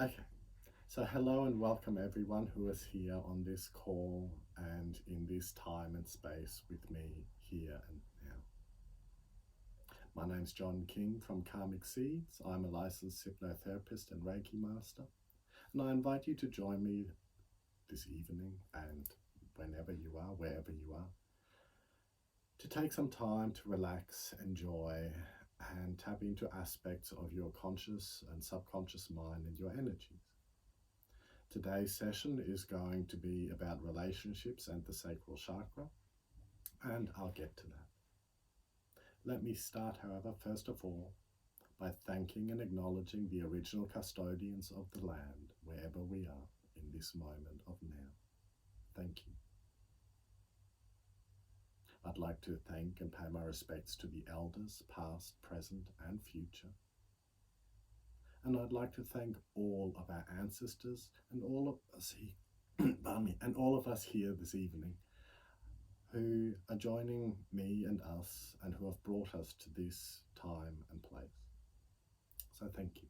Okay, so hello and welcome everyone who is here on this call and in this time and space with me here and now. My name's John King from Karmic Seeds. I'm a licensed hypnotherapist and Reiki master, and I invite you to join me this evening and whenever you are, wherever you are, to take some time to relax, enjoy, and tap into aspects of your conscious and subconscious mind and your energies. Today's session is going to be about relationships and the sacral chakra, and I'll get to that. Let me start, however, first of all, by thanking and acknowledging the original custodians of the land, wherever we are in this moment of now. Thank you. I'd like to thank and pay my respects to the elders, past, present, and future. And I'd like to thank all of our ancestors and all of us here, and all of us here this evening who are joining me and us and who have brought us to this time and place. So thank you.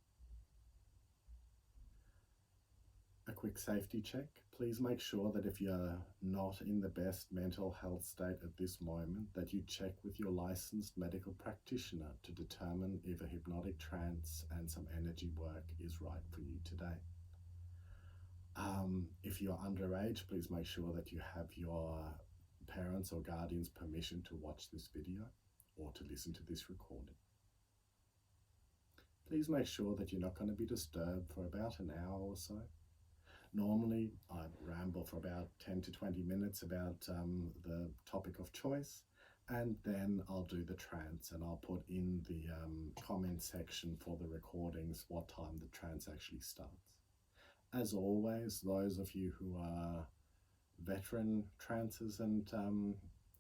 A quick safety check. Please make sure that if you're not in the best mental health state at this moment, that you check with your licensed medical practitioner to determine if a hypnotic trance and some energy work is right for you today. If you're underage, please make sure that you have your parents' or guardians' permission to watch this video or to listen to this recording. Please make sure that you're not going to be disturbed for about an hour or so. Normally, I ramble for about 10 to 20 minutes about the topic of choice, and then I'll do the trance, and I'll put in the comment section for the recordings what time the trance actually starts. As always, those of you who are veteran trances and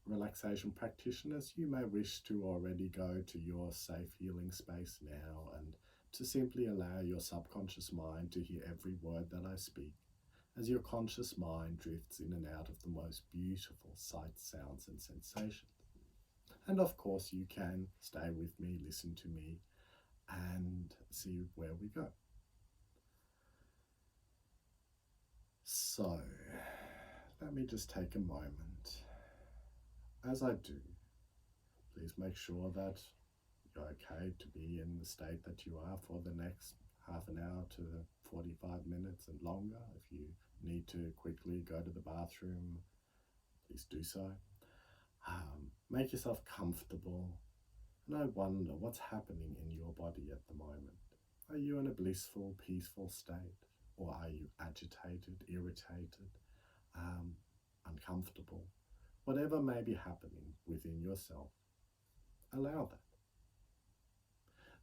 relaxation practitioners, you may wish to already go to your safe healing space now and to simply allow your subconscious mind to hear every word that I speak, as your conscious mind drifts in and out of the most beautiful sights, sounds, and sensations. And of course, you can stay with me, listen to me, and see where we go. So, let me just take a moment. As I do, please make sure that you're okay to be in the state that you are for the next half an hour to 45 minutes and longer. If you need to quickly go to the bathroom, please do so. Make yourself comfortable. And I wonder what's happening in your body at the moment. Are you in a blissful, peaceful state? Or are you agitated, irritated, uncomfortable? Whatever may be happening within yourself, allow that.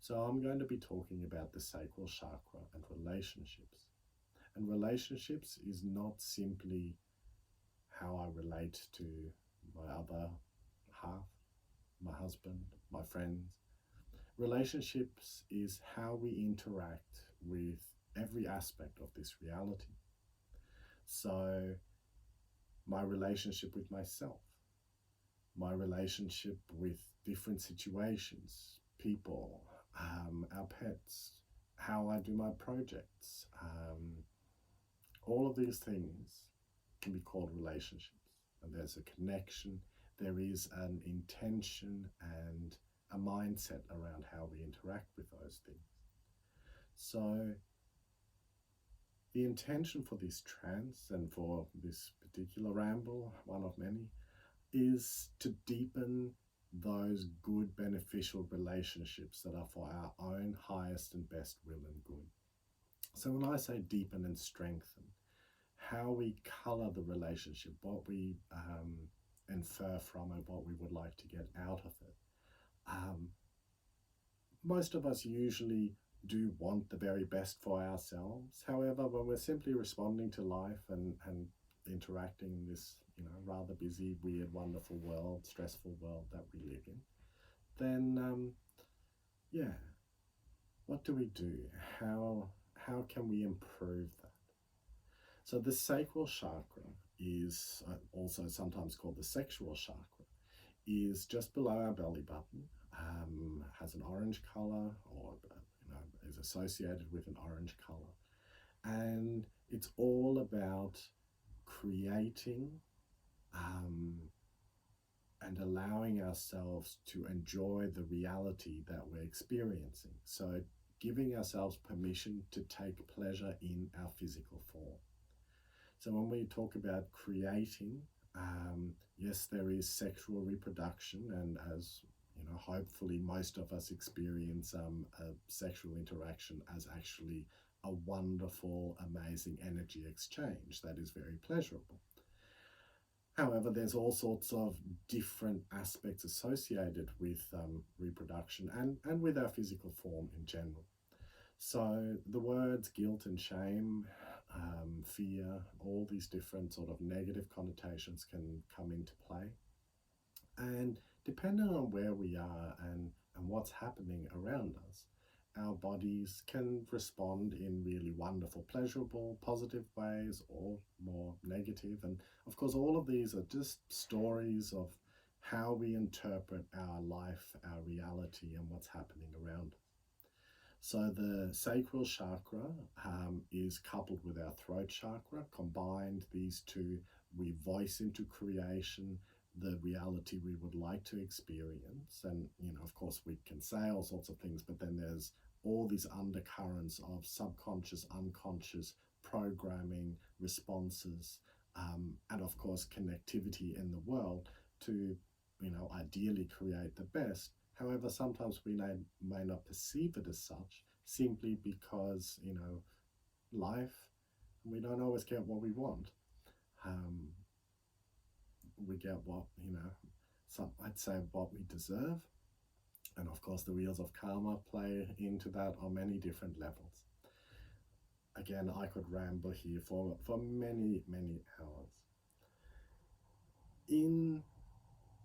So I'm going to be talking about the sacral chakra and relationships. And relationships is not simply how I relate to my other half, my husband, my friends. Relationships is how we interact with every aspect of this reality. So my relationship with myself, my relationship with different situations, people, our pets, how I do my projects, all of these things can be called relationships. And there's a connection, there is an intention and a mindset around how we interact with those things. So the intention for this trance and for this particular ramble, one of many, is to deepen those good, beneficial relationships that are for our own highest and best will and good. So when I say deepen and strengthen, how we color the relationship, what we infer from it, what we would like to get out of it. Most of us usually do want the very best for ourselves. However, when we're simply responding to life and interacting in this, rather busy, weird, wonderful world, stressful world that we live in, then, what do we do? How can we improve that? So the sacral chakra is also sometimes called the sexual chakra, is just below our belly button, has an orange color, or is associated with an orange color, And it's all about creating and allowing ourselves to enjoy the reality that we're experiencing. So giving ourselves permission to take pleasure in our physical form. So when we talk about creating, yes, there is sexual reproduction, and as you know, hopefully most of us experience a sexual interaction as actually a wonderful, amazing energy exchange that is very pleasurable. However, there's all sorts of different aspects associated with reproduction and with our physical form in general. So the words guilt and shame, fear, all these different sort of negative connotations can come into play. And depending on where we are and what's happening around us, our bodies can respond in really wonderful, pleasurable, positive ways or more negative. And of course, all of these are just stories of how we interpret our life, our reality, and what's happening around us. So the sacral chakra is coupled with our throat chakra. Combined, these two, we voice into creation the reality we would like to experience. And, you know, of course, we can say all sorts of things, but then there's all these undercurrents of subconscious, unconscious programming, responses, and of course, connectivity in the world to, you know, ideally create the best. However, sometimes we may not perceive it as such simply because, you know, life, we don't always get what we want. We get what, you know, I'd say what we deserve. And of course, the wheels of karma play into that on many different levels. Again, I could ramble here for many, many hours. In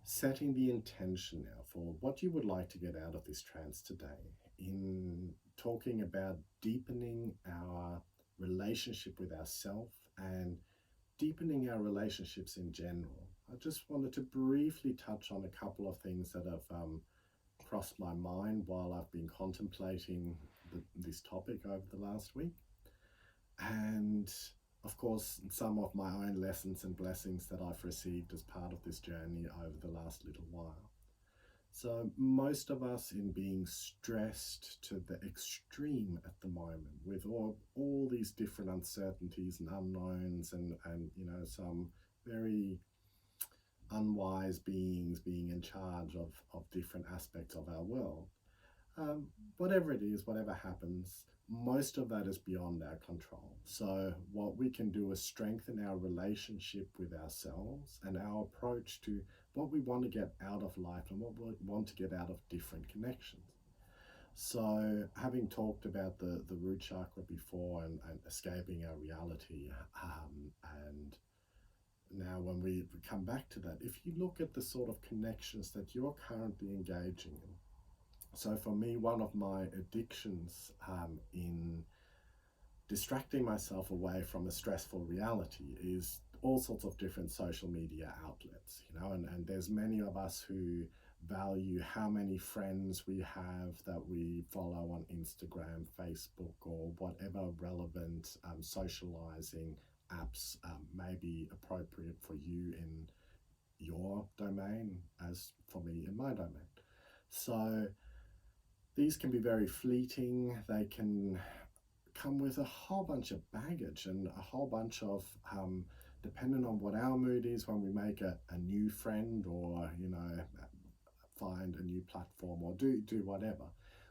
setting the intention now for what you would like to get out of this trance today, in talking about deepening our relationship with ourself and deepening our relationships in general, I just wanted to briefly touch on a couple of things that have crossed my mind while I've been contemplating this topic over the last week. And of course, some of my own lessons and blessings that I've received as part of this journey over the last little while. So most of us, in being stressed to the extreme at the moment with all these different uncertainties and unknowns and you know, some very unwise beings being in charge of different aspects of our world, whatever it is, whatever happens, most of that is beyond our control. So what we can do is strengthen our relationship with ourselves and our approach to what we want to get out of life and what we want to get out of different connections. So having talked about the root chakra before and escaping our reality, and now when we come back to that, if you look at the sort of connections that you're currently engaging in, so for me, one of my addictions in distracting myself away from a stressful reality is all sorts of different social media outlets, you know, and there's many of us who value how many friends we have that we follow on Instagram, Facebook, or whatever relevant socializing apps may be appropriate for you in your domain, as for me in my domain. So these can be very fleeting. They can come with a whole bunch of baggage and a whole bunch of, depending on what our mood is when we make a new friend or, you know, find a new platform or do whatever,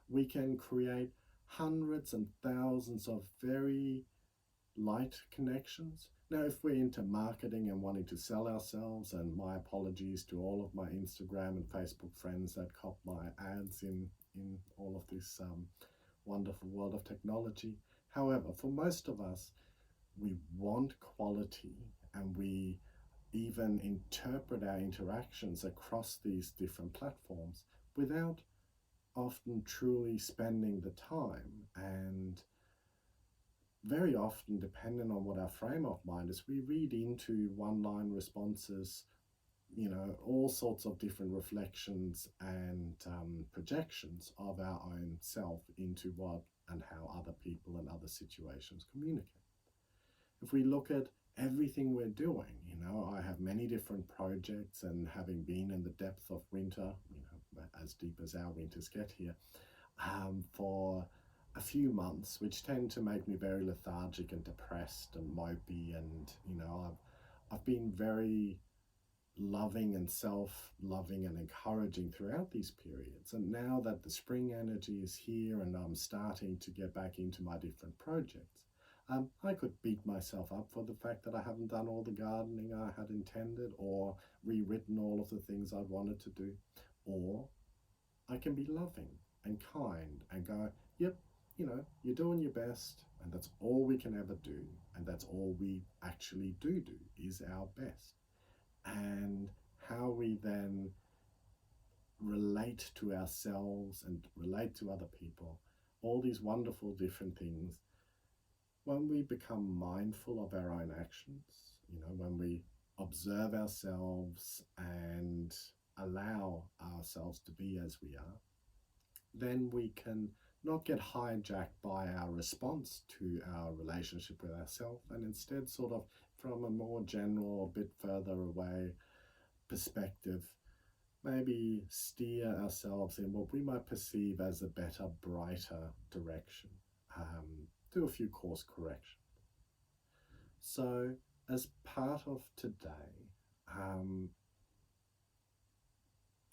we can create hundreds and thousands of very light connections. Now, if we're into marketing and wanting to sell ourselves, and my apologies to all of my Instagram and Facebook friends that cop my ads in all of this wonderful world of technology. However, for most of us, we want quality, and we even interpret our interactions across these different platforms without often truly spending the time. And very often, depending on what our frame of mind is, we read into one-line responses, you know, all sorts of different reflections and projections of our own self into what and how other people and other situations communicate. if we look at everything we're doing, I have many different projects, and having been in the depth of winter, as deep as our winters get here, for a few months, which tend to make me very lethargic and depressed and mopey, and I've been very loving and self-loving and encouraging throughout these periods. And now that the spring energy is here and I'm starting to get back into my different projects, I could beat myself up for the fact that I haven't done all the gardening I had intended, or rewritten all of the things I'd wanted to do. Or I can be loving and kind and go, yep, you're doing your best, and that's all we can ever do, and that's all we actually do is our best. And how we then relate to ourselves and relate to other people, all these wonderful different things, when we become mindful of our own actions, when we observe ourselves and allow ourselves to be as we are, then we can not get hijacked by our response to our relationship with ourselves, and instead sort of from a more general, a bit further away perspective, maybe steer ourselves in what we might perceive as a better, brighter direction, do a few course corrections. So as part of today,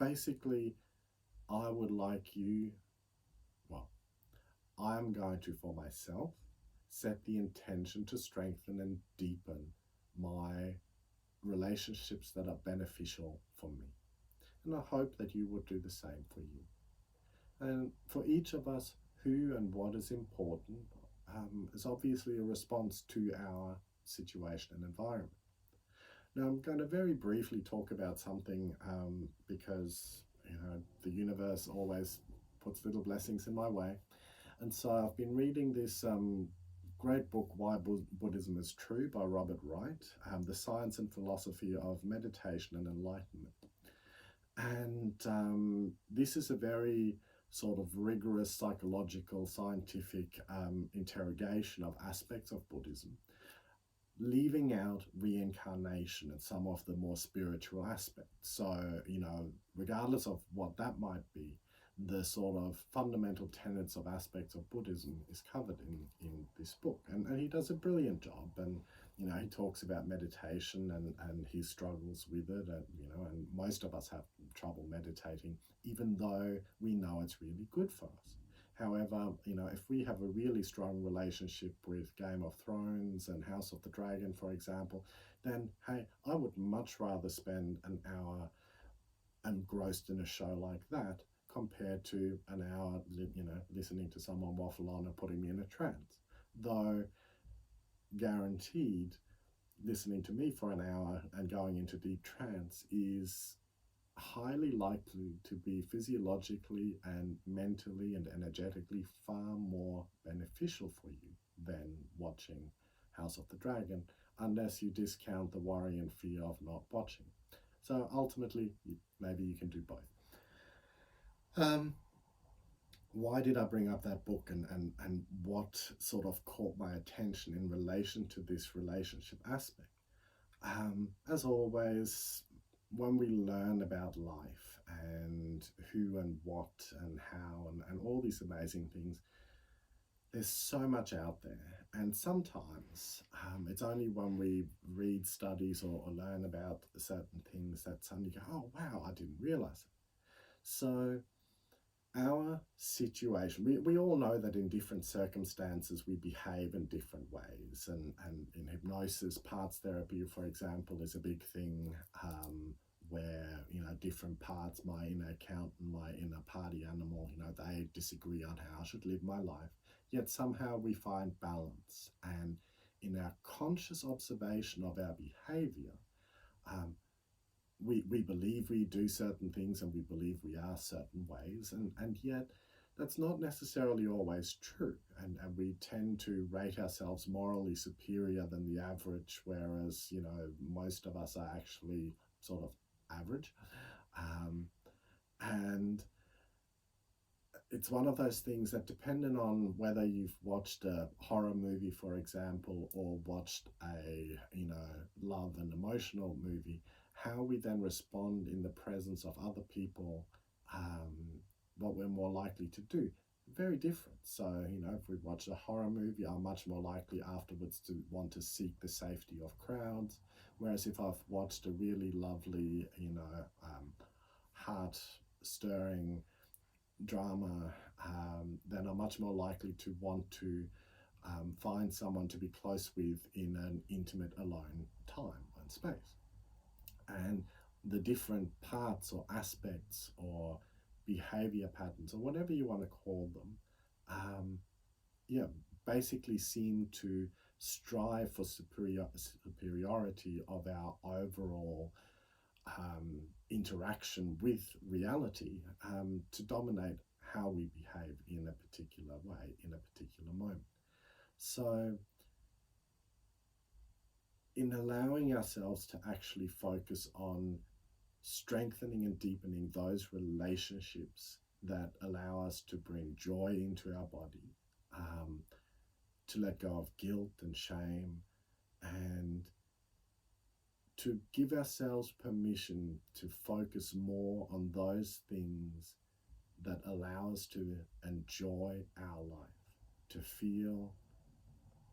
basically I would like you, I'm going to, for myself, set the intention to strengthen and deepen my relationships that are beneficial for me. And I hope that you would do the same for you. And for each of us, who and what is important is obviously a response to our situation and environment. Now, I'm going to very briefly talk about something because the universe always puts little blessings in my way. And so I've been reading this great book, Why Buddhism is True, by Robert Wright, The Science and Philosophy of Meditation and Enlightenment. And this is a very sort of rigorous psychological, scientific interrogation of aspects of Buddhism, leaving out reincarnation and some of the more spiritual aspects. So, regardless of what that might be, the sort of fundamental tenets of aspects of Buddhism is covered in this book. And he does a brilliant job. And, he talks about meditation and his struggles with it. And most of us have trouble meditating, even though we know it's really good for us. However, if we have a really strong relationship with Game of Thrones and House of the Dragon, for example, then, hey, I would much rather spend an hour engrossed in a show like that compared to an hour, listening to someone waffle on and putting me in a trance. Though, guaranteed, listening to me for an hour and going into deep trance is highly likely to be physiologically and mentally and energetically far more beneficial for you than watching House of the Dragon, unless you discount the worry and fear of not watching. So ultimately, maybe you can do both. Why did I bring up that book, and what sort of caught my attention in relation to this relationship aspect? As always, when we learn about life and who and what and how and all these amazing things, there's so much out there. And sometimes it's only when we read studies or learn about certain things that suddenly go, oh, wow, I didn't realize it. So our situation, we all know that in different circumstances we behave in different ways. And in hypnosis, parts therapy, for example, is a big thing where, different parts, my inner accountant, my inner party animal, they disagree on how I should live my life. Yet somehow we find balance. And in our conscious observation of our behavior, we believe we do certain things and we believe we are certain ways, and yet that's not necessarily always true. And we tend to rate ourselves morally superior than the average, whereas, most of us are actually sort of average. And it's one of those things that, depending on whether you've watched a horror movie, for example, or watched a, love and emotional movie, how we then respond in the presence of other people, what we're more likely to do, very different. So, if we watch a horror movie, I'm much more likely afterwards to want to seek the safety of crowds. Whereas if I've watched a really lovely, heart-stirring drama, then I'm much more likely to want to find someone to be close with in an intimate, alone time and space. And the different parts or aspects or behavior patterns, or whatever you want to call them, basically seem to strive for superiority of our overall interaction with reality, to dominate how we behave in a particular way, in a particular moment. So in allowing ourselves to actually focus on strengthening and deepening those relationships that allow us to bring joy into our body, to let go of guilt and shame, and to give ourselves permission to focus more on those things that allow us to enjoy our life, to feel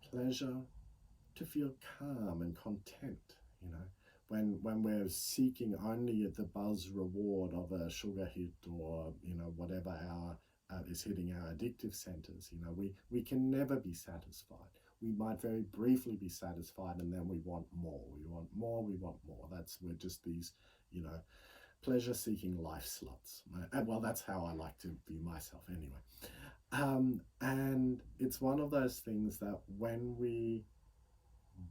pleasure, to feel calm and content. When we're seeking only the buzz reward of a sugar hit, or whatever is hitting our addictive centers, we can never be satisfied. We might very briefly be satisfied, and then we want more. We want more. We want more. We're just these, pleasure-seeking life sluts. Well, that's how I like to view myself anyway. And it's one of those things that when we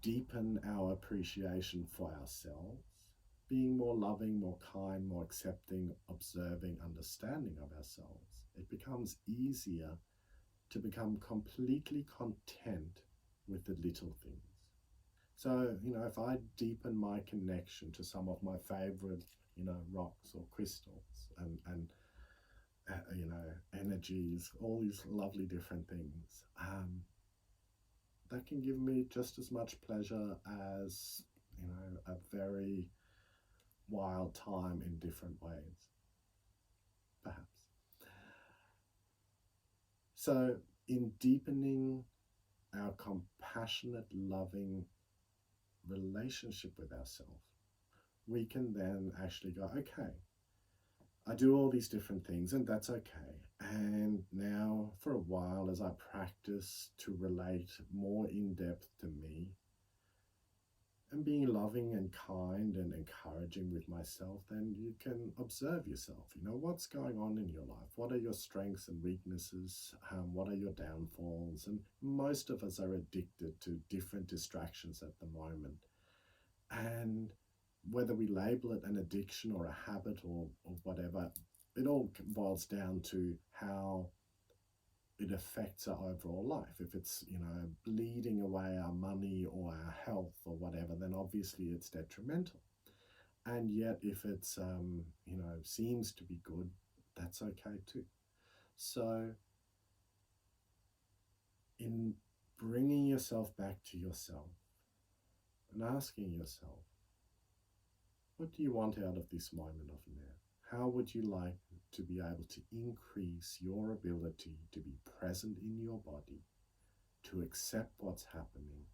deepen our appreciation for ourselves, being more loving, more kind, more accepting, observing, understanding of ourselves, it becomes easier to become completely content with the little things. So, if I deepen my connection to some of my favorite, rocks or crystals and energies, all these lovely different things, that can give me just as much pleasure as, a very wild time in different ways, perhaps. So in deepening our compassionate, loving relationship with ourselves, we can then actually go, okay, I do all these different things, and that's okay. And now for a while, as I practice to relate more in depth to me, and being loving and kind and encouraging with myself, then you can observe yourself. What's going on in your life? What are your strengths and weaknesses? What are your downfalls? And most of us are addicted to different distractions at the moment. And whether we label it an addiction or a habit or whatever, it all boils down to how it affects our overall life. If it's, bleeding away our money or our health or whatever, then obviously it's detrimental. And yet if it's, seems to be good, that's okay too. So in bringing yourself back to yourself and asking yourself, what do you want out of this moment of now? How would you like to be able to increase your ability to be present in your body, to accept what's happening,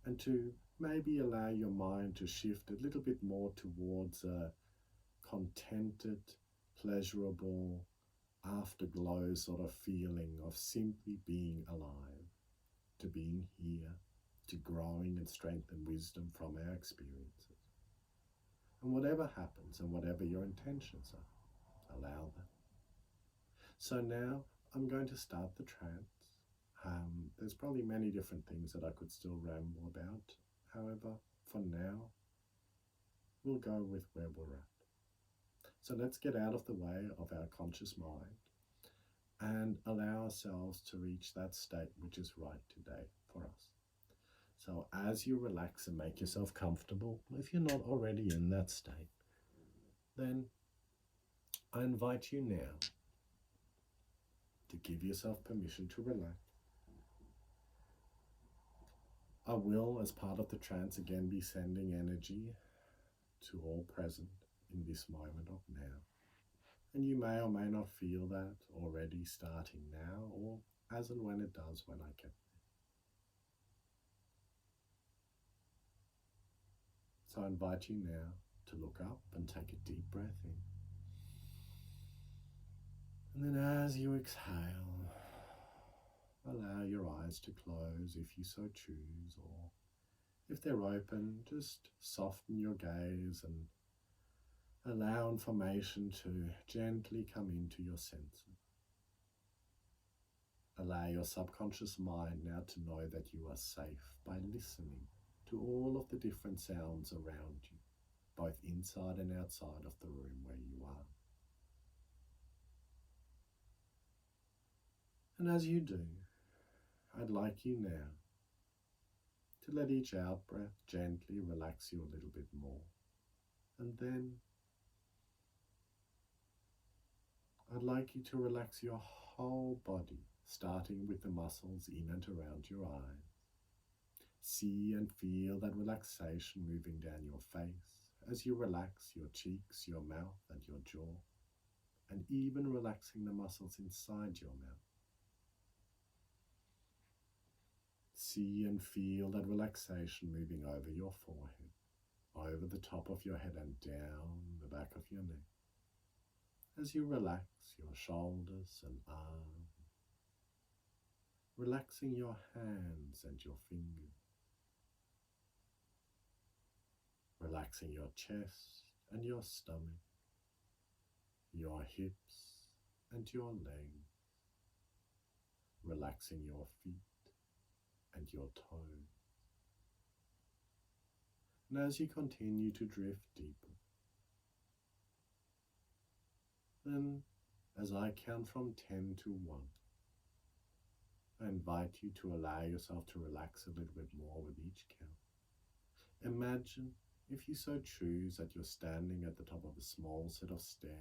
and to maybe allow your mind to shift a little bit more towards a contented, pleasurable, afterglow sort of feeling of simply being alive, to being here, to growing and strength and wisdom from our experiences. And whatever happens and whatever your intentions are, allow them. So now I'm going to start the trance. There's probably many different things that I could still ramble about. However, for now, we'll go with where we're at. So let's get out of the way of our conscious mind and allow ourselves to reach that state which is right today for us. So as you relax and make yourself comfortable, if you're not already in that state, then I invite you now to give yourself permission to relax. I will, as part of the trance, again be sending energy to all present in this moment of now. And you may or may not feel that already starting now, or as and when it does when I get there. So I invite you now to look up and take a deep breath in. And then as you exhale, allow your eyes to close if you so choose, or if they're open, just soften your gaze and allow information to gently come into your senses. Allow your subconscious mind now to know that you are safe by listening to all of the different sounds around you, both inside and outside of the room where you are. And as you do, I'd like you now to let each out-breath gently relax you a little bit more. And then I'd like you to relax your whole body, starting with the muscles in and around your eyes. See and feel that relaxation moving down your face as you relax your cheeks, your mouth and your jaw, and even relaxing the muscles inside your mouth. See and feel that relaxation moving over your forehead, over the top of your head and down the back of your neck, as you relax your shoulders and arms, relaxing your hands and your fingers, relaxing your chest and your stomach, your hips and your legs, relaxing your feet and your toes. And as you continue to drift deeper, then as I count from 10 to 1, I invite you to allow yourself to relax a little bit more with each count. Imagine, if you so choose, that you're standing at the top of a small set of stairs.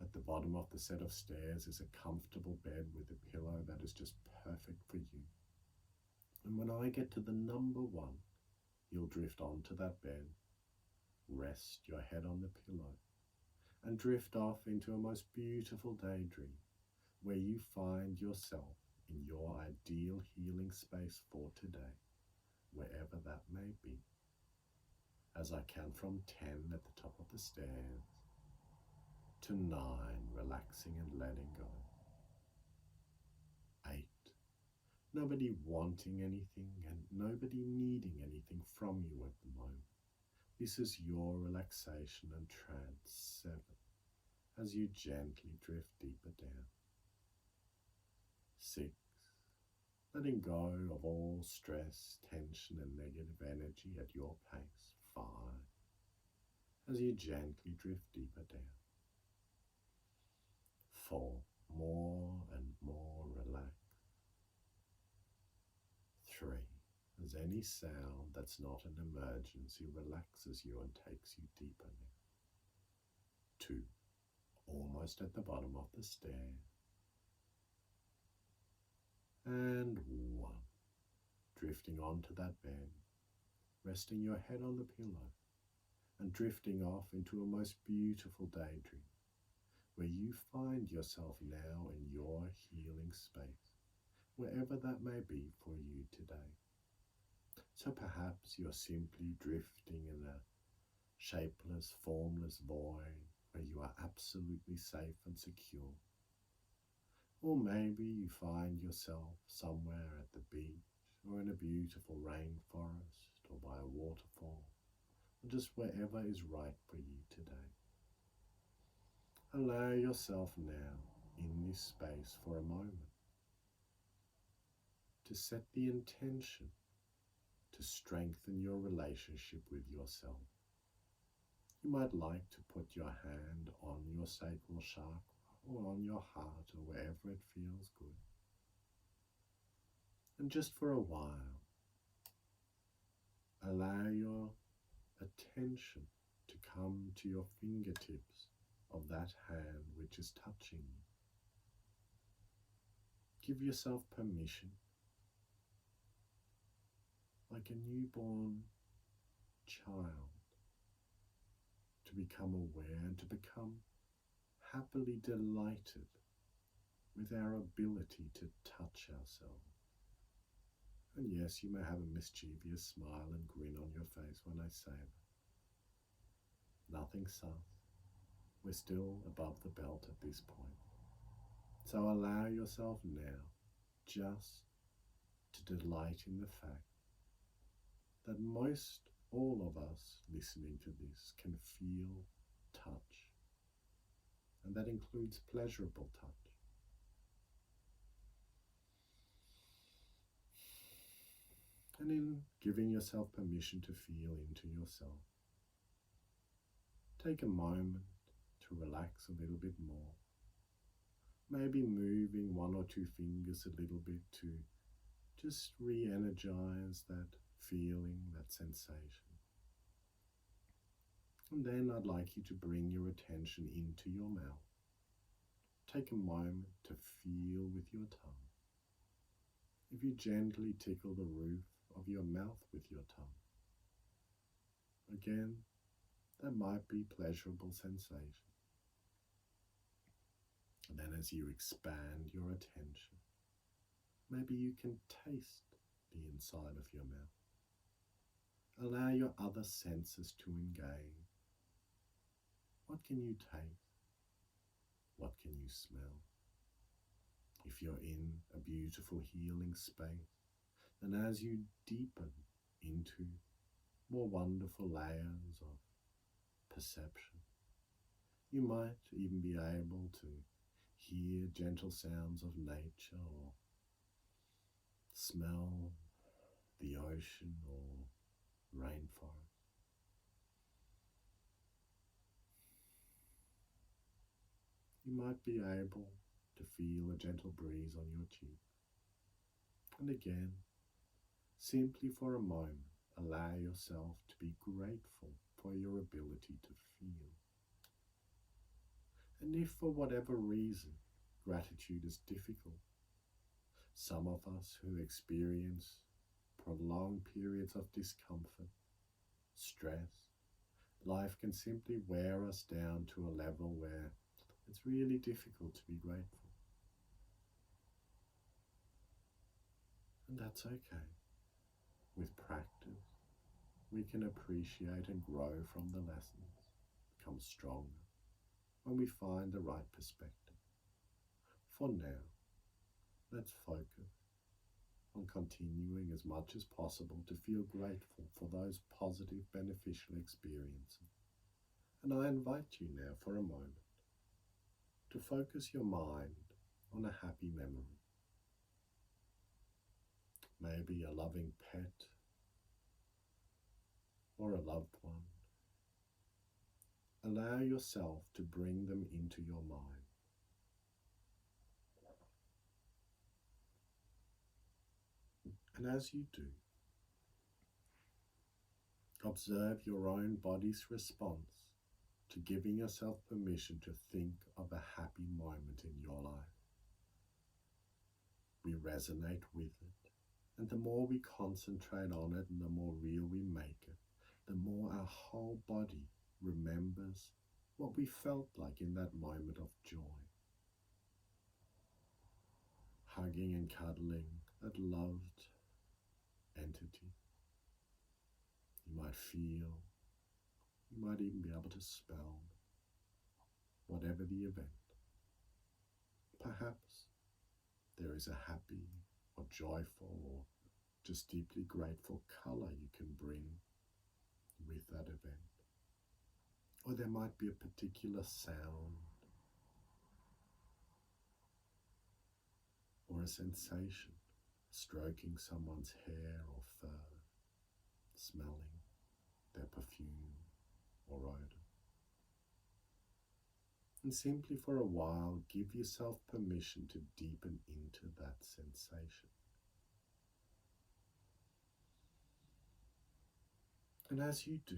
At the bottom of the set of stairs is a comfortable bed with a pillow that is just perfect for you. And when I get to the number 1, you'll drift onto that bed, rest your head on the pillow, and drift off into a most beautiful daydream where you find yourself in your ideal healing space for today, wherever that may be. As I count from 10 at the top of the stairs, to 9, relaxing and letting go. 8, nobody wanting anything and nobody needing anything from you at the moment. This is your relaxation and trance. 7, as you gently drift deeper down. 6, letting go of all stress, tension and negative energy at your pace. 5, as you gently drift deeper down. 4, more and more relaxed. 3, as any sound that's not an emergency relaxes you and takes you deeper now. 2, almost at the bottom of the stairs. And 1, drifting onto that bed, resting your head on the pillow and drifting off into a most beautiful daydream where you find yourself now in your healing space, wherever that may be for you today. So perhaps you're simply drifting in a shapeless, formless void where you are absolutely safe and secure. Or maybe you find yourself somewhere at the beach or in a beautiful rainforest or by a waterfall, or just wherever is right for you today. Allow yourself now in this space for a moment to set the intention to strengthen your relationship with yourself. You might like to put your hand on your sacral chakra or on your heart or wherever it feels good. And just for a while, allow your attention to come to your fingertips of that hand which is touching you. Give yourself permission, like a newborn child, to become aware and to become happily delighted with our ability to touch ourselves. And yes, you may have a mischievous smile and grin on your face when I say that. Nothing sus. We're still above the belt at this point. So allow yourself now just to delight in the fact that most all of us listening to this can feel touch. And that includes pleasurable touch. And in giving yourself permission to feel into yourself, take a moment to relax a little bit more. Maybe moving one or two fingers a little bit to just re-energize that feeling, that sensation. And then I'd like you to bring your attention into your mouth. Take a moment to feel with your tongue. If you gently tickle the roof of your mouth with your tongue, again, that might be pleasurable sensation. And then as you expand your attention, maybe you can taste the inside of your mouth. Allow your other senses to engage. What can you taste? What can you smell? If you're in a beautiful healing space, then as you deepen into more wonderful layers of perception, you might even be able to hear gentle sounds of nature or smell the ocean or rainforest. You might be able to feel a gentle breeze on your cheek. And again, simply for a moment, allow yourself to be grateful for your ability to feel. And if for whatever reason gratitude is difficult, some of us who experience prolonged periods of discomfort, stress, life can simply wear us down to a level where it's really difficult to be grateful. And that's okay. With practice, we can appreciate and grow from the lessons, become stronger when we find the right perspective. For now, let's focus on continuing as much as possible to feel grateful for those positive, beneficial experiences. And I invite you now for a moment to focus your mind on a happy memory. Maybe a loving pet or a loved one. Allow yourself to bring them into your mind. And as you do, observe your own body's response to giving yourself permission to think of a happy moment in your life. We resonate with it, and the more we concentrate on it and the more real we make it, the more our whole body remembers what we felt like in that moment of joy. Hugging and cuddling that loved entity. You might feel, you might even be able to smell, whatever the event. Perhaps there is a happy or joyful or just deeply grateful color you can bring with that event. Or there might be a particular sound or a sensation, stroking someone's hair or fur, smelling their perfume or odor. And simply for a while, give yourself permission to deepen into that sensation. And as you do,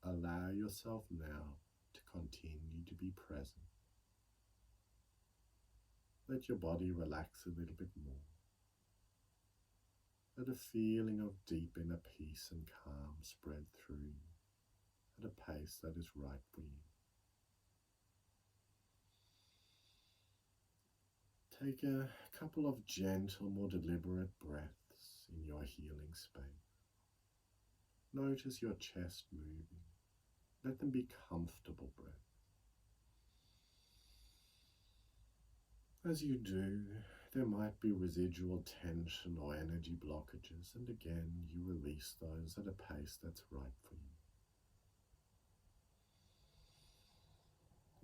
allow yourself now to continue to be present. Let your body relax a little bit more. Let a feeling of deep inner peace and calm spread through you at a pace that is right for you. Take a couple of gentle, more deliberate breaths in your healing space. Notice your chest moving. Let them be comfortable breaths. As you do, there might be residual tension or energy blockages, and again, you release those at a pace that's right for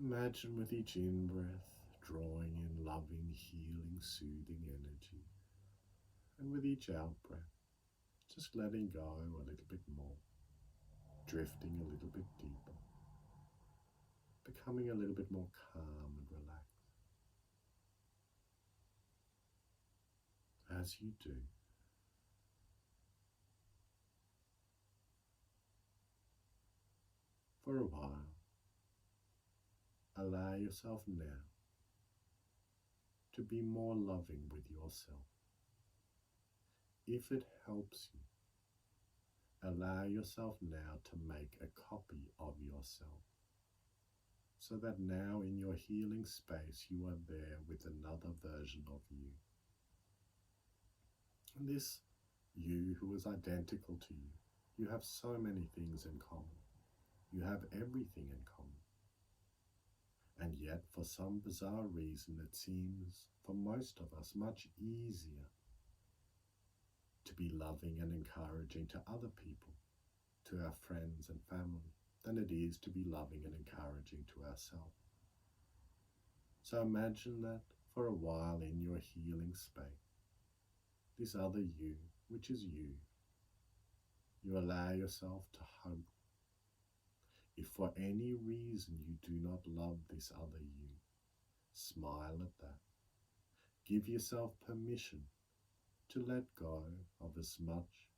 you. Imagine with each in-breath, drawing in loving, healing, soothing energy, and with each out-breath, just letting go a little bit more, drifting a little bit deeper, becoming a little bit more calm and relaxed. As you do, for a while, allow yourself now to be more loving with yourself. If it helps you, allow yourself now to make a copy of yourself, so that now in your healing space you are there with another version of you. And this you who is identical to you, you have so many things in common. You have everything in common. And yet, for some bizarre reason, it seems for most of us much easier to be loving and encouraging to other people, to our friends and family, than it is to be loving and encouraging to ourselves. So imagine that for a while in your healing space, this other you, which is you allow yourself to hug. If for any reason you do not love this other you, smile at that. Give yourself permission to let go of as much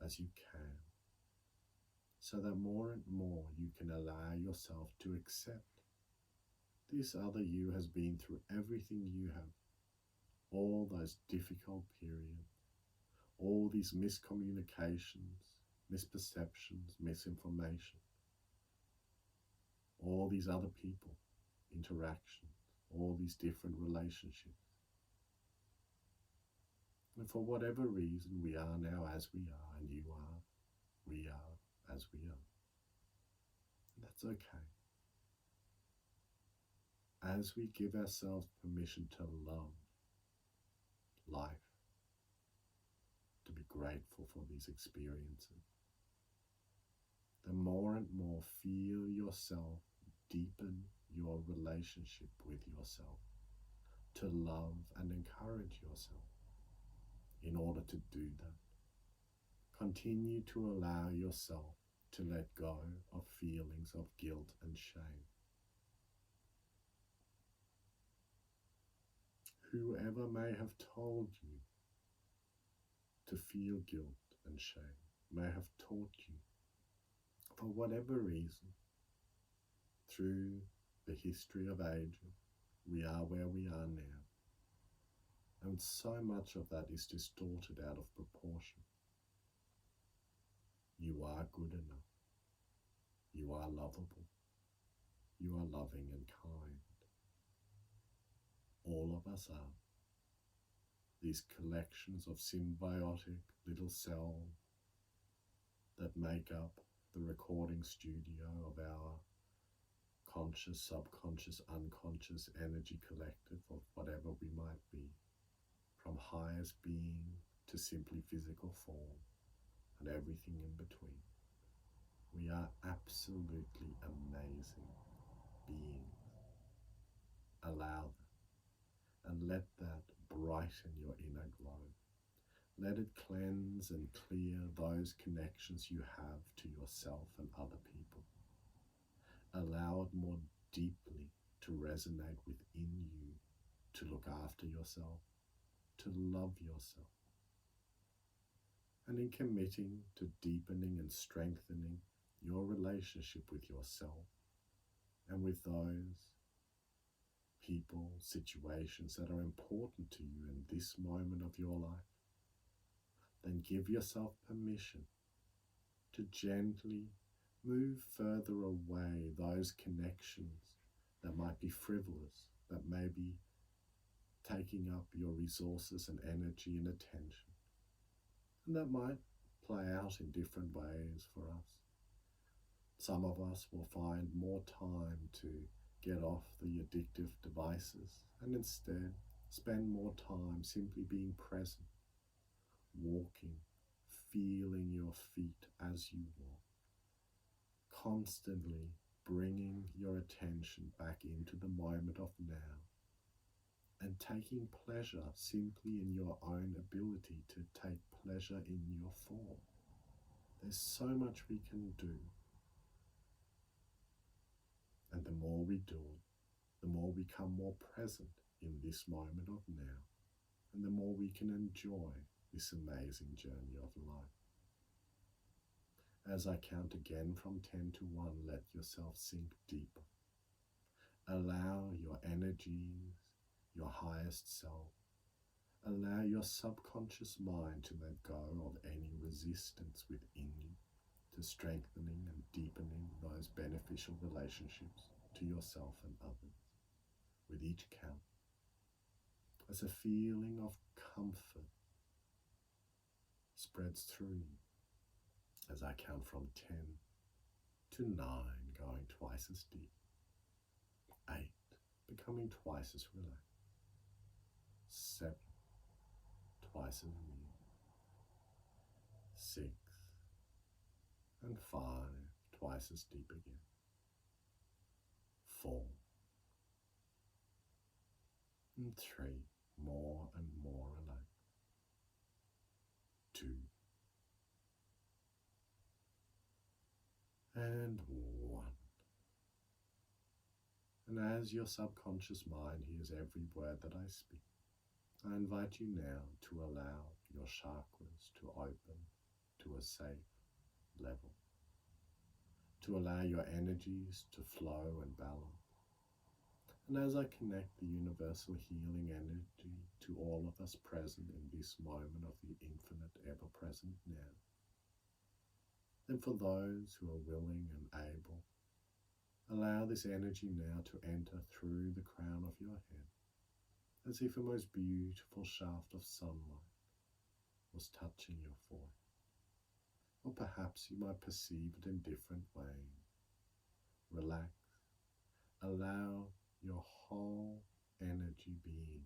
as you can, so that more and more you can allow yourself to accept this other you has been through everything you have, all those difficult periods, all these miscommunications, misperceptions, misinformation, all these other people, interactions, all these different relationships. And for whatever reason, we are now as we are, and you are, we are as we are. And that's okay. As we give ourselves permission to love life, to be grateful for these experiences, the more and more feel yourself deepen your relationship with yourself, to love and encourage yourself. In order to do that, continue to allow yourself to let go of feelings of guilt and shame. Whoever may have told you to feel guilt and shame may have taught you, for whatever reason, through the history of ages, we are where we are now. And so much of that is distorted out of proportion. You are good enough. You are lovable. You are loving and kind. All of us are. These collections of symbiotic little cells that make up the recording studio of our conscious, subconscious, unconscious energy collective of whatever we might be, from highest being to simply physical form and everything in between. We are absolutely amazing beings. Allow that and let that brighten your inner glow. Let it cleanse and clear those connections you have to yourself and other people. Allow it more deeply to resonate within you, to look after yourself, to love yourself. And in committing to deepening and strengthening your relationship with yourself and with those people, situations that are important to you in this moment of your life, then give yourself permission to gently move further away those connections that might be frivolous, that may be taking up your resources and energy and attention. And that might play out in different ways for us. Some of us will find more time to get off the addictive devices and instead spend more time simply being present, walking, feeling your feet as you walk, constantly bringing your attention back into the moment of now and taking pleasure simply in your own ability to take pleasure in your form. There's so much we can do. And the more we do it, the more we become more present in this moment of now, and the more we can enjoy this amazing journey of life. As I count again from 10 to 1, let yourself sink deeper. Allow your energies, your highest self, allow your subconscious mind to let go of any resistance within you to strengthening and deepening those beneficial relationships to yourself and others. With each count, as a feeling of comfort spreads through you, as I count from 10 to 9, going twice as deep, 8, becoming twice as relaxed, 7, twice as new, 6, and 5, twice as deep again, 4, and 3, more and more relaxed, 2, and 1. And as your subconscious mind hears every word that I speak, I invite you now to allow your chakras to open to a safe level, to allow your energies to flow and balance. And as I connect the universal healing energy to all of us present in this moment of the infinite ever-present now, then for those who are willing and able, allow this energy now to enter through the crown of your head, as if a most beautiful shaft of sunlight was touching your forehead. Or perhaps you might perceive it in different ways. Relax. Allow your whole energy being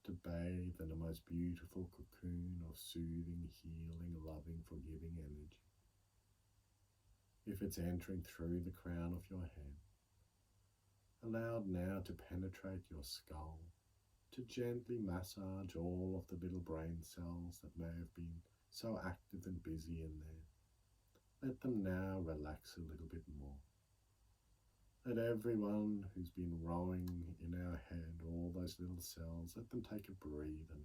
to bathe in a most beautiful cocoon of soothing, healing, loving, forgiving energy. If it's entering through the crown of your head, allow it now to penetrate your skull, to gently massage all of the little brain cells that may have been so active and busy in there. Let them now relax a little bit more. Let everyone who's been rowing in our head, all those little cells, let them take a breather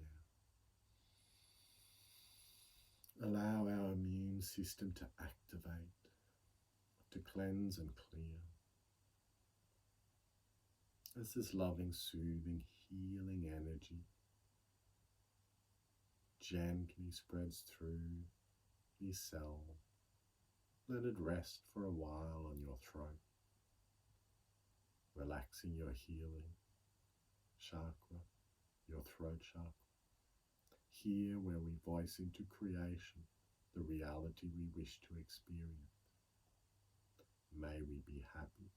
now. Allow our immune system to activate, to cleanse and clear. As this loving, soothing, healing energy gently spreads through these cells, let it rest for a while on your throat, relaxing your healing chakra, your throat chakra, here where we voice into creation the reality we wish to experience. May we be happy.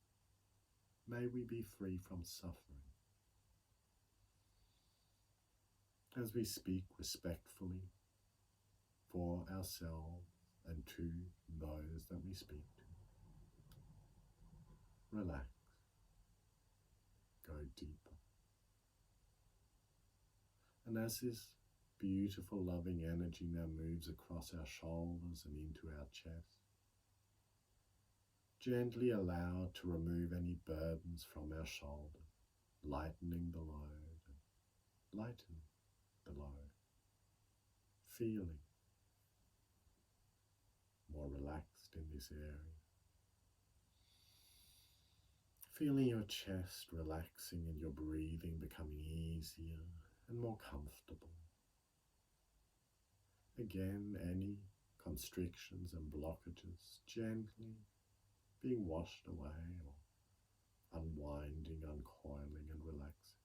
May we be free from suffering. As we speak respectfully for ourselves and to those that we speak to, relax, go deeper. And as this beautiful loving energy now moves across our shoulders and into our chest, gently allow it to remove any burdens from our shoulders, lightening the load and lightening the load, feeling more relaxed in this area. Feeling your chest relaxing and your breathing becoming easier and more comfortable. Again, any constrictions and blockages gently being washed away or unwinding, uncoiling and relaxing.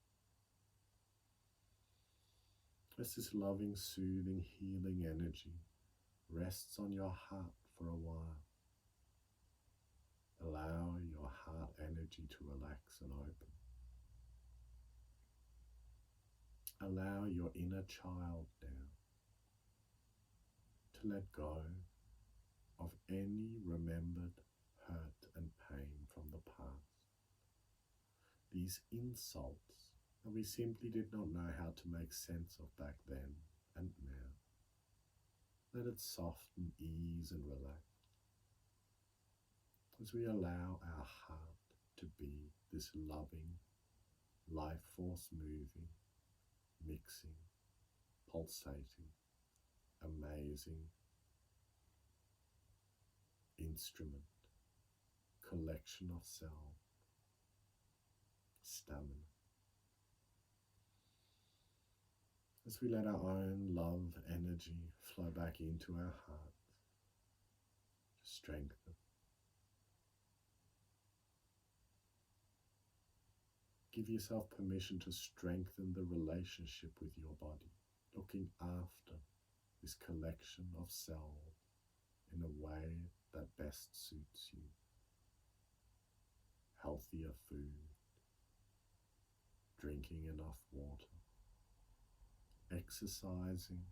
As this loving, soothing, healing energy rests on your heart for a while, allow your heart energy to relax and open. Allow your inner child now to let go of any remembered hurt and pain from the past. These insults that we simply did not know how to make sense of back then and now. Let it soften, ease and relax as we allow our heart to be this loving, life force moving, mixing, pulsating, amazing instrument, collection of cells, stamina. As we let our own love energy flow back into our hearts, to strengthen. Give yourself permission to strengthen the relationship with your body, looking after this collection of cells in a way that best suits you. Healthier food, drinking enough water, exercising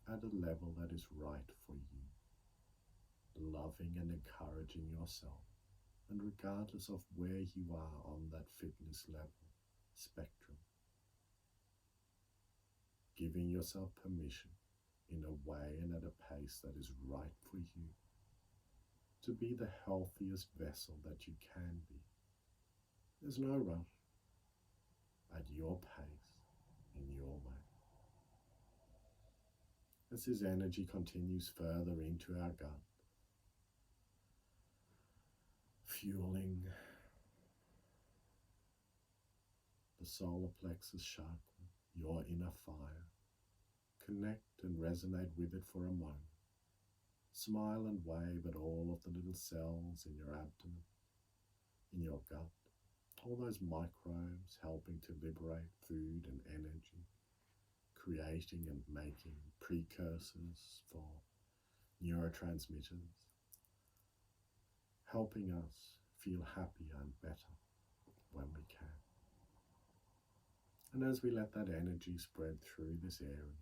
at a level that is right for you, loving and encouraging yourself, and regardless of where you are on that fitness level spectrum, giving yourself permission in a way and at a pace that is right for you to be the healthiest vessel that you can be. There's no rush, at your pace, in your way. As this energy continues further into our gut, fueling the solar plexus chakra, your inner fire, connect and resonate with it for a moment. Smile and wave at all of the little cells in your abdomen, in your gut, all those microbes helping to liberate food and energy, creating and making precursors for neurotransmitters, helping us feel happier and better when we can. And as we let that energy spread through this area,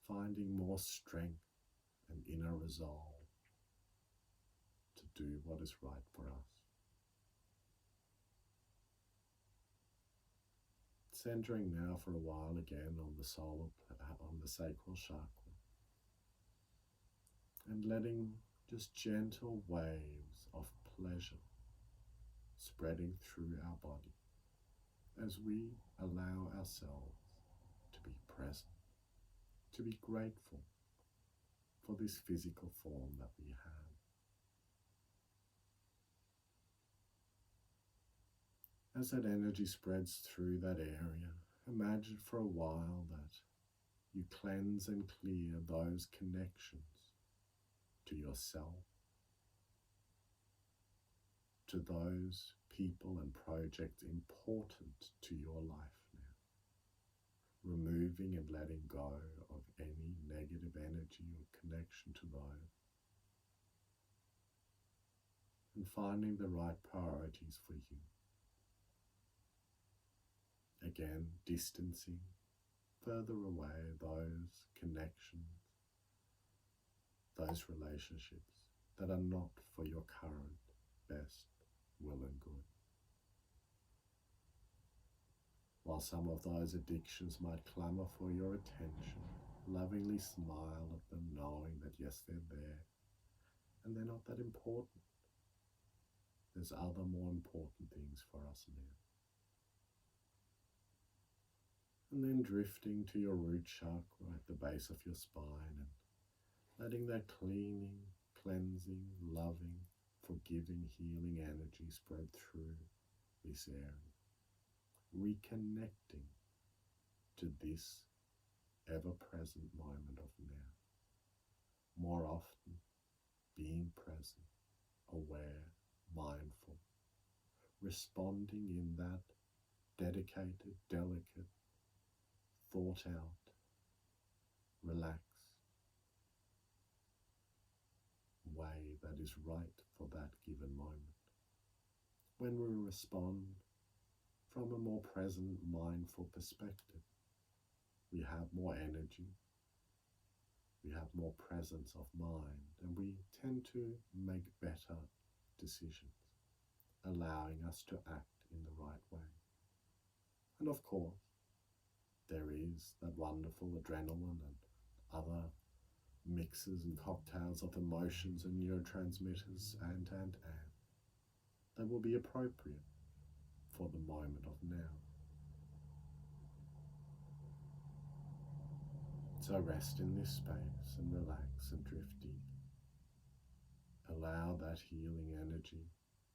finding more strength and inner resolve to do what is right for us. Centering now for a while again on the sacral chakra, and letting just gentle waves of pleasure spreading through our body as we allow ourselves to be present, to be grateful for this physical form that we have. As that energy spreads through that area, imagine for a while that you cleanse and clear those connections to yourself, to those people and projects important to your life now, removing and letting go of any negative energy or connection to those, and finding the right priorities for you. Again, distancing further away those connections, those relationships that are not for your current best will and good. While some of those addictions might clamour for your attention, lovingly smile at them, knowing that yes, they're there and they're not that important. There's other more important things for us now. And then drifting to your root chakra at the base of your spine and letting that cleaning, cleansing, loving, forgiving, healing energy spread through this area, reconnecting to this ever-present moment of now, more often being present, aware, mindful, responding in that dedicated, delicate, thought out, relaxed way that is right for that given moment. When we respond from a more present, mindful perspective, we have more energy, we have more presence of mind, and we tend to make better decisions, allowing us to act in the right way. And of course, there is that wonderful adrenaline and other mixes and cocktails of emotions and neurotransmitters and that will be appropriate for the moment of now. So rest in this space and relax and drift deep. Allow that healing energy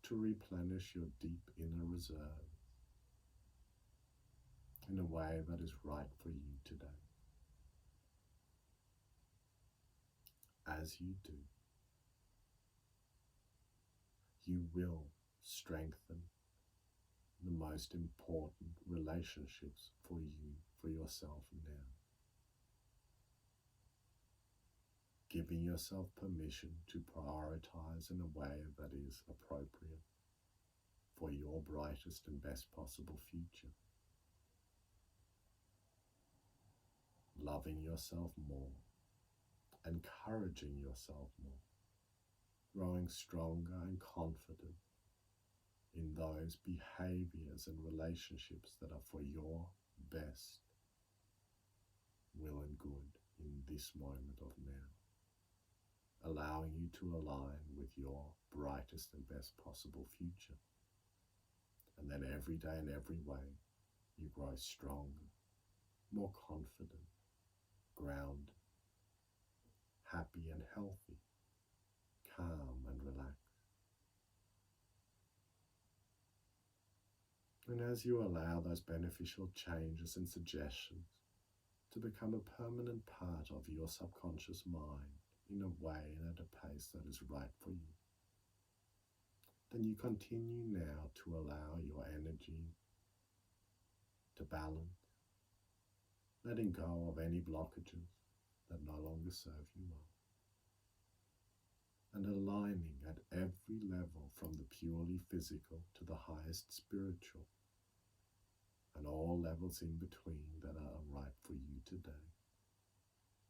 to replenish your deep inner reserve in a way that is right for you today. As you do, you will strengthen the most important relationships for you, for yourself now. Giving yourself permission to prioritize in a way that is appropriate for your brightest and best possible future. Loving yourself more, encouraging yourself more, growing stronger and confident in those behaviors and relationships that are for your best will and good in this moment of now, allowing you to align with your brightest and best possible future. And then every day in every way, you grow stronger, more confident, grounded, happy and healthy, calm and relaxed. And as you allow those beneficial changes and suggestions to become a permanent part of your subconscious mind in a way and at a pace that is right for you, then you continue now to allow your energy to balance, letting go of any blockages that no longer serve you well, and aligning at every level from the purely physical to the highest spiritual, and all levels in between that are right for you today,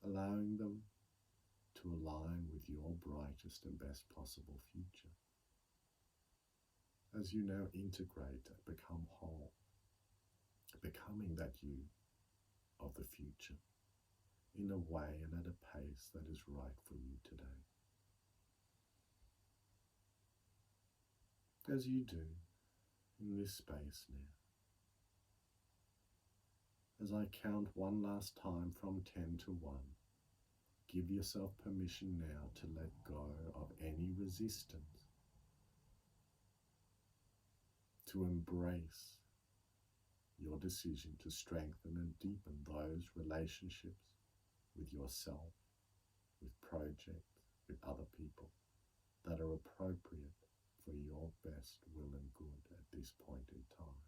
allowing them to align with your brightest and best possible future. As you now integrate and become whole, becoming that you of the future in a way and at a pace that is right for you today. As you do in this space now, as I count one last time from 10 to 1, give yourself permission now to let go of any resistance, to embrace your decision to strengthen and deepen those relationships with yourself, with projects, with other people that are appropriate for your best will and good at this point in time.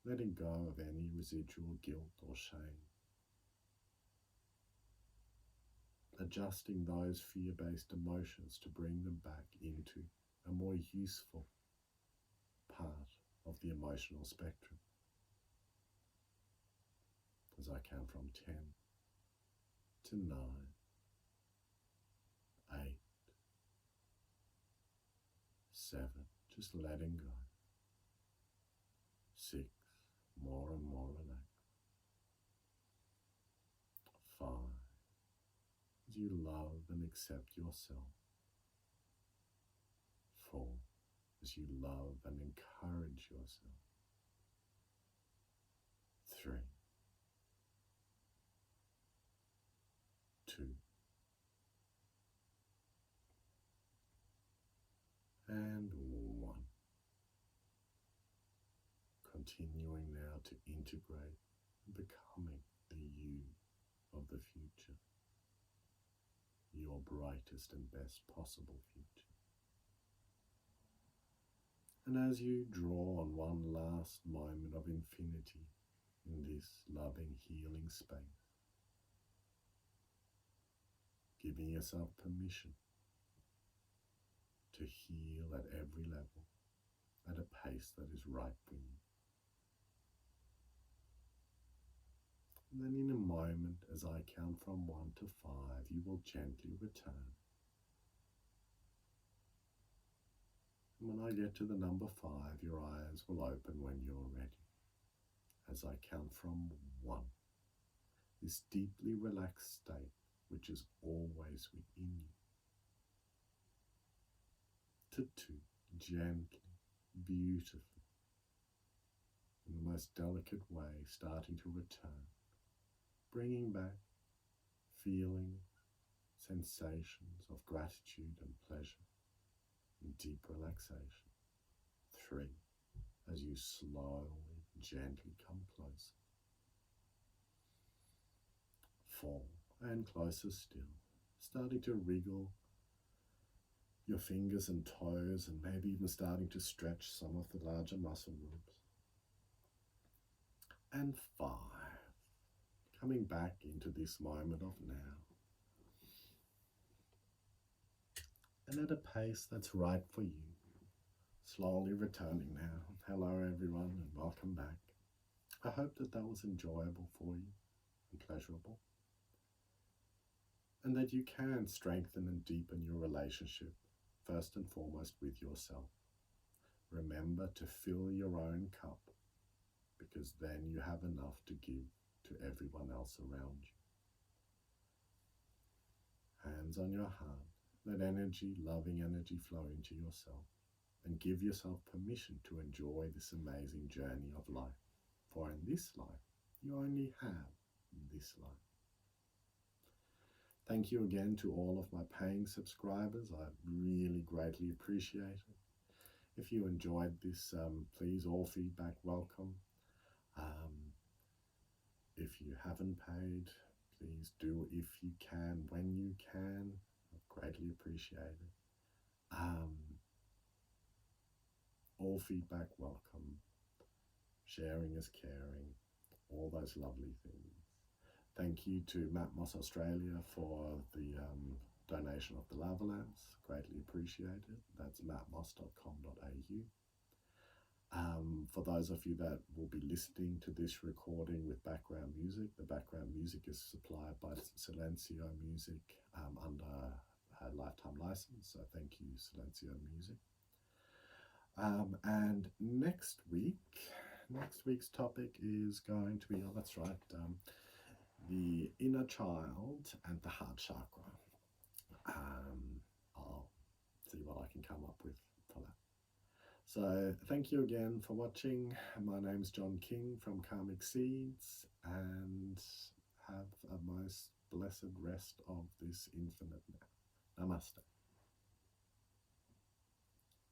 Letting go of any residual guilt or shame. Adjusting those fear-based emotions to bring them back into a more useful part of the emotional spectrum. As I count from 10 to 9, 8, 7, just letting go. 6, more and more relaxed. 5, as you love and accept yourself. 4, as you love and encourage yourself. 3, 2, continuing now to integrate and becoming the you of the future, your brightest and best possible future. And as you draw on one last moment of infinity in this loving, healing space, giving yourself permission to heal at every level, at a pace that is right for you. And then in a moment, as I count from 1 to 5, you will gently return. And when I get to the number 5, your eyes will open when you're ready. As I count from 1, this deeply relaxed state, which is always within you. To 2, gently, beautifully, in the most delicate way, starting to return, bringing back feelings, sensations of gratitude and pleasure, and deep relaxation. 3, as you slowly, gently come closer. 4, and closer still, starting to wriggle your fingers and toes, and maybe even starting to stretch some of the larger muscle groups. And 5, coming back into this moment of now, and at a pace that's right for you. Slowly returning now. Hello everyone, and welcome back. I hope that was enjoyable for you and pleasurable, and that you can strengthen and deepen your relationship, first and foremost with yourself. Remember to fill your own cup, because then you have enough to give to everyone else around you. Hands on your heart. Let energy, loving energy, flow into yourself, and give yourself permission to enjoy this amazing journey of life. For in this life, you only have this life. Thank you again to all of my paying subscribers. I really greatly appreciate it. If you enjoyed this, please, all feedback welcome. If you haven't paid, please do if you can, when you can. Greatly appreciate it. All feedback welcome. Sharing is caring. All those lovely things. Thank you to Matt Moss Australia for the donation of the lava lamps. Greatly appreciated. That's mattmoss.com.au. For those of you that will be listening to this recording with background music, the background music is supplied by Silencio Music under a lifetime license, so thank you, Silencio Music. And next week's topic is going to be, the inner child and the heart chakra. I'll see what I can come up with for that. So thank you again for watching. My name's John King from Karmic Seeds, and have a most blessed rest of this infinite now. Namaste.